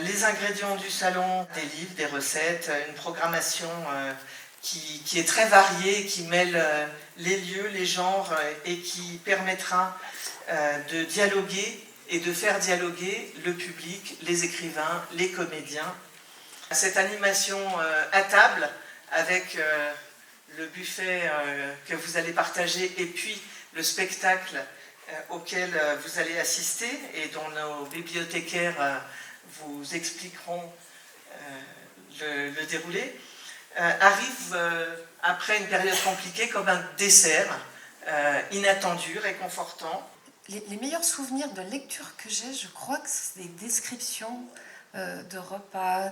Les ingrédients du salon, des livres, des recettes, une programmation qui est très variée, qui mêle les lieux, les genres et qui permettra de dialoguer et de faire dialoguer le public, les écrivains, les comédiens. Cette animation à table avec le buffet que vous allez partager et puis le spectacle auquel vous allez assister et dont nos bibliothécaires vous expliqueront le déroulé, arrive après une période compliquée comme un dessert inattendu, réconfortant. Les meilleurs souvenirs de lecture que j'ai, je crois que c'est des descriptions de repas.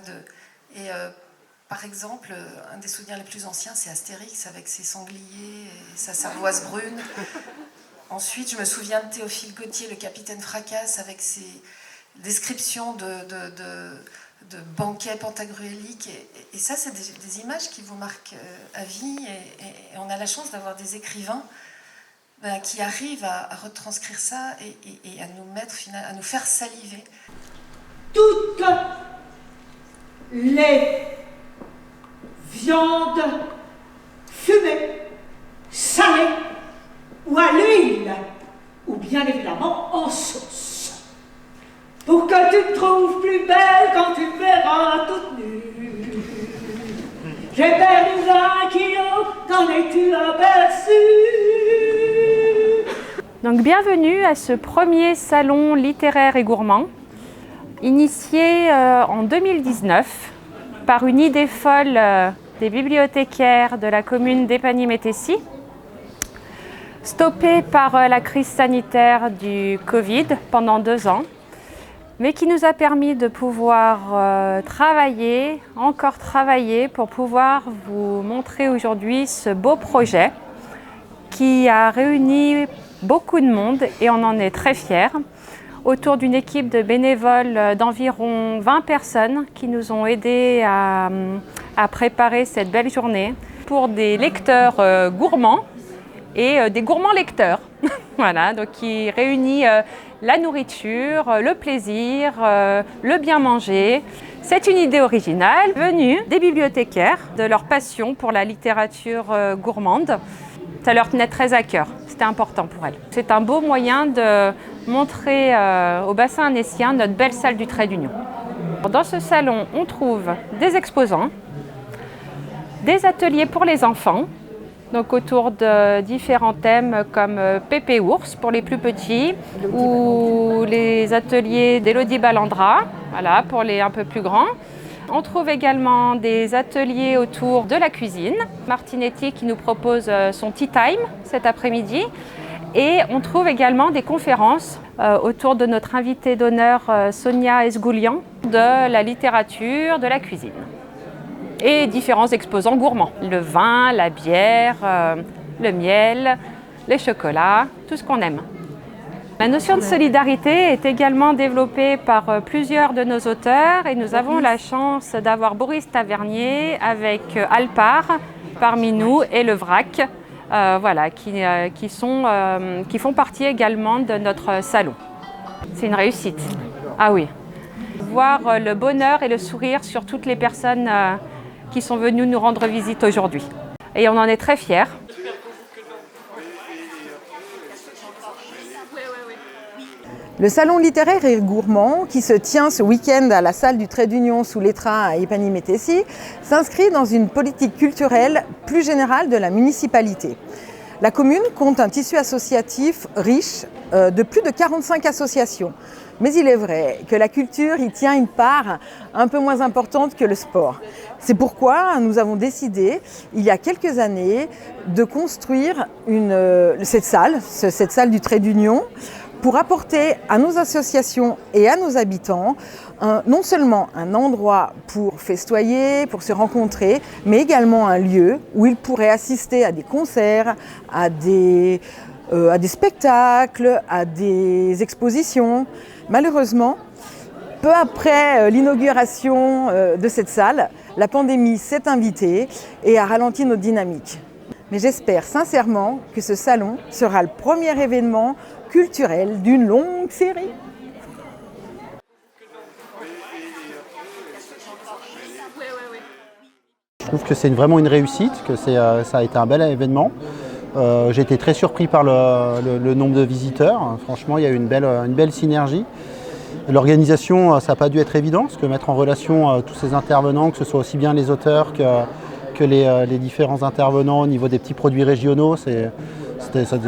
Par exemple, un des souvenirs les plus anciens, c'est Astérix avec ses sangliers et sa cervoise brune. Ensuite, je me souviens de Théophile Gautier, le capitaine Fracasse, avec ses descriptions de banquets pantagruéliques. Et ça, c'est des images qui vous marquent à vie. Et on a la chance d'avoir des écrivains qui arrivent à retranscrire ça et à nous faire saliver. Toutes les viandes fumées, salées ou à l'huile, ou bien évidemment en sauce. Pour que tu te trouves plus belle quand tu me verras toute nue. J'ai perdu 20 kilos, qu'en es-tu aperçu? Donc bienvenue à ce premier salon littéraire et gourmand, initié en 2019 par une idée folle des bibliothécaires de la commune d'Épagny-Métessy, stoppé par la crise sanitaire du Covid pendant 2 ans, mais qui nous a permis de pouvoir encore travailler pour pouvoir vous montrer aujourd'hui ce beau projet qui a réuni beaucoup de monde et on en est très fiers, autour d'une équipe de bénévoles d'environ 20 personnes qui nous ont aidés à préparer cette belle journée pour des lecteurs gourmands et des gourmands lecteurs. Voilà, donc qui réunit la nourriture, le plaisir, le bien manger. C'est une idée originale venue des bibliothécaires, de leur passion pour la littérature gourmande. Ça leur tenait très à cœur, c'était important pour elles. C'est un beau moyen de montrer au bassin annécien notre belle salle du Trait d'Union. Dans ce salon, on trouve des exposants, des ateliers pour les enfants, donc autour de différents thèmes comme Pépé Ours pour les plus petits ou les ateliers d'Élodie Ballandra, voilà, pour les un peu plus grands. On trouve également des ateliers autour de la cuisine. Martinetti qui nous propose son Tea Time cet après-midi. Et on trouve également des conférences autour de notre invitée d'honneur Sonia Esgoulian de la littérature, de la cuisine. Et différents exposants gourmands. Le vin, la bière, le miel, les chocolats, tout ce qu'on aime. La notion de solidarité est également développée par plusieurs de nos auteurs et nous avons la chance d'avoir Boris Tavernier avec Alpar parmi nous et le VRAC, voilà, qui font partie également de notre salon. C'est une réussite. Ah oui. Voir le bonheur et le sourire sur toutes les personnes qui sont venues nous rendre visite aujourd'hui. Et on en est très fiers. Le salon littéraire et gourmand, qui se tient ce week-end à la salle du Trait d'Union sous l'Étrin à Épagny-Métessy, s'inscrit dans une politique culturelle plus générale de la municipalité. La commune compte un tissu associatif riche de plus de 45 associations. Mais il est vrai que la culture y tient une part un peu moins importante que le sport. C'est pourquoi nous avons décidé, il y a quelques années, de construire cette salle du Trait d'Union, pour apporter à nos associations et à nos habitants non seulement un endroit pour festoyer, pour se rencontrer, mais également un lieu où ils pourraient assister à des concerts, à des spectacles, à des expositions. Malheureusement, peu après l'inauguration de cette salle, la pandémie s'est invitée et a ralenti notre dynamique. Mais j'espère sincèrement que ce salon sera le premier événement culturel d'une longue série. Je trouve que c'est vraiment une réussite, que ça a été un bel événement. J'ai été très surpris par le nombre de visiteurs. Franchement, il y a eu une belle synergie. L'organisation, ça n'a pas dû être évident, parce que mettre en relation tous ces intervenants, que ce soit aussi bien les auteurs que les différents intervenants au niveau des petits produits régionaux, c'était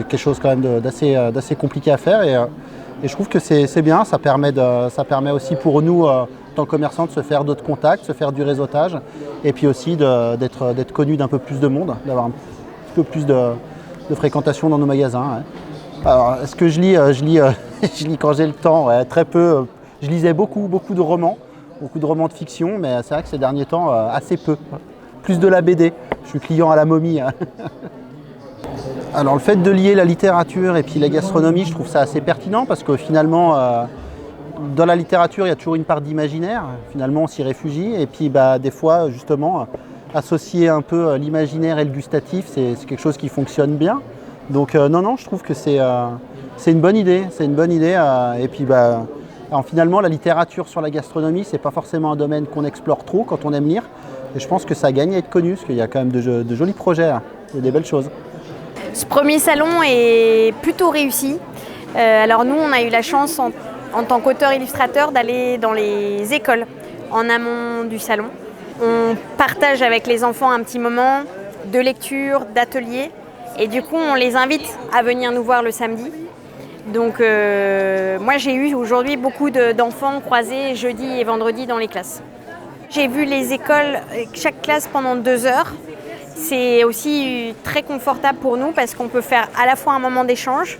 quelque chose quand même d'assez compliqué à faire. Et je trouve que c'est bien, ça permet aussi pour nous, en tant que commerçants, de se faire d'autres contacts, de se faire du réseautage, et puis aussi d'être connus d'un peu plus de monde, d'avoir un petit peu plus de fréquentation dans nos magasins. Ouais. Alors, est-ce que je lis je lis quand j'ai le temps, ouais, très peu. Je lisais beaucoup de romans de fiction, mais c'est vrai que ces derniers temps, assez peu. Plus de la BD. Je suis client à la Momie. Alors le fait de lier la littérature et puis la gastronomie, je trouve ça assez pertinent parce que finalement, dans la littérature, il y a toujours une part d'imaginaire. Finalement, on s'y réfugie. Et puis des fois, justement, associer un peu l'imaginaire et le gustatif, c'est quelque chose qui fonctionne bien. Donc non, je trouve que c'est une bonne idée. C'est une bonne idée. Et puis alors, finalement, la littérature sur la gastronomie, c'est pas forcément un domaine qu'on explore trop quand on aime lire. Et je pense que ça gagne à être connu, parce qu'il y a quand même de jolis projets, là. Il y a des belles choses. Ce premier salon est plutôt réussi. Alors nous, on a eu la chance en tant qu'auteur-illustrateur d'aller dans les écoles en amont du salon. On partage avec les enfants un petit moment de lecture, d'atelier. Et du coup, on les invite à venir nous voir le samedi. Donc moi, j'ai eu aujourd'hui beaucoup d'enfants croisés jeudi et vendredi dans les classes. J'ai vu les écoles, chaque classe pendant 2 heures. C'est aussi très confortable pour nous parce qu'on peut faire à la fois un moment d'échange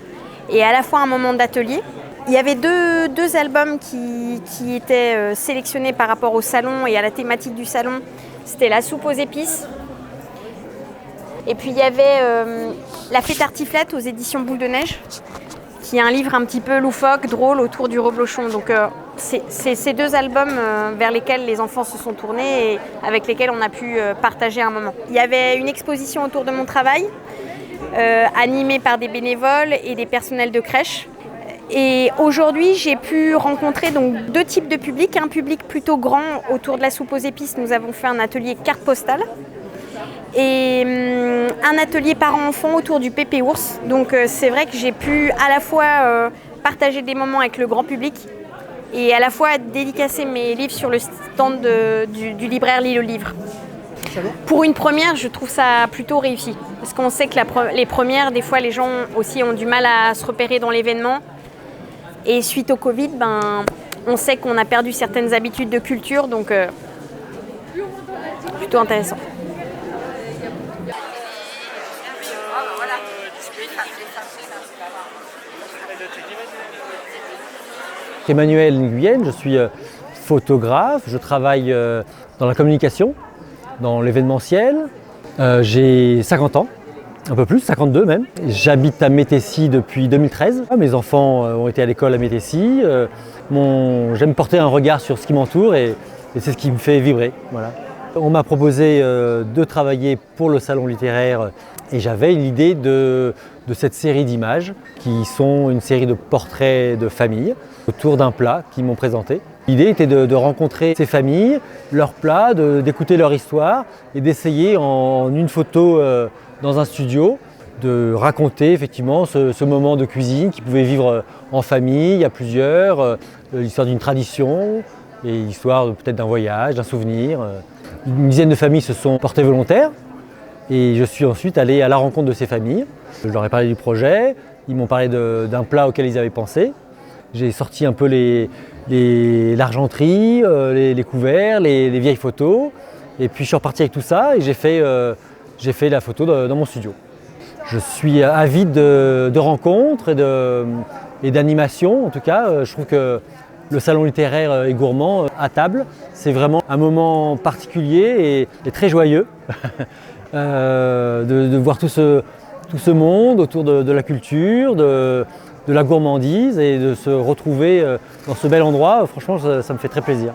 et à la fois un moment d'atelier. Il y avait deux albums qui étaient sélectionnés par rapport au salon et à la thématique du salon. C'était la soupe aux épices. Et puis il y avait La Fée Tartiflette aux éditions Boule de Neige, qui est un livre un petit peu loufoque, drôle, autour du reblochon. Donc c'est ces 2 albums vers lesquels les enfants se sont tournés et avec lesquels on a pu partager un moment. Il y avait une exposition autour de mon travail, animée par des bénévoles et des personnels de crèche. Et aujourd'hui, j'ai pu rencontrer donc 2 types de publics. Un public plutôt grand autour de la soupe aux épices. Nous avons fait un atelier carte postale. Et un atelier parents-enfants autour du pépé ours. Donc c'est vrai que j'ai pu à la fois partager des moments avec le grand public et à la fois dédicacer mes livres sur le stand du libraire Lis le Livre. Pour une première, je trouve ça plutôt réussi. Parce qu'on sait que les premières, des fois, les gens aussi ont du mal à se repérer dans l'événement. Et suite au Covid, on sait qu'on a perdu certaines habitudes de culture, donc plutôt intéressant. Emmanuel Nguyen, je suis photographe, je travaille dans la communication, dans l'événementiel. J'ai 50 ans, un peu plus, 52 même. J'habite à Métessy depuis 2013. Mes enfants ont été à l'école à Métessy. J'aime porter un regard sur ce qui m'entoure et c'est ce qui me fait vibrer. Voilà. On m'a proposé de travailler pour le salon littéraire et j'avais l'idée de cette série d'images qui sont une série de portraits de familles autour d'un plat qu'ils m'ont présenté. L'idée était de rencontrer ces familles, leurs plats, d'écouter leur histoire et d'essayer en une photo dans un studio de raconter effectivement ce moment de cuisine qu'ils pouvaient vivre en famille, à plusieurs, l'histoire d'une tradition et l'histoire peut-être d'un voyage, d'un souvenir. Une dizaine de familles se sont portées volontaires et je suis ensuite allé à la rencontre de ces familles. Je leur ai parlé du projet, ils m'ont parlé d'un plat auquel ils avaient pensé. J'ai sorti un peu l'argenterie, les couverts, les vieilles photos. Et puis je suis reparti avec tout ça et j'ai fait la photo dans mon studio. Je suis avide de rencontres et d'animations. En tout cas, je trouve que le salon littéraire et gourmand à table, c'est vraiment un moment particulier et très joyeux de voir tout ce monde autour de la culture, de la gourmandise et de se retrouver dans ce bel endroit. Franchement, ça me fait très plaisir.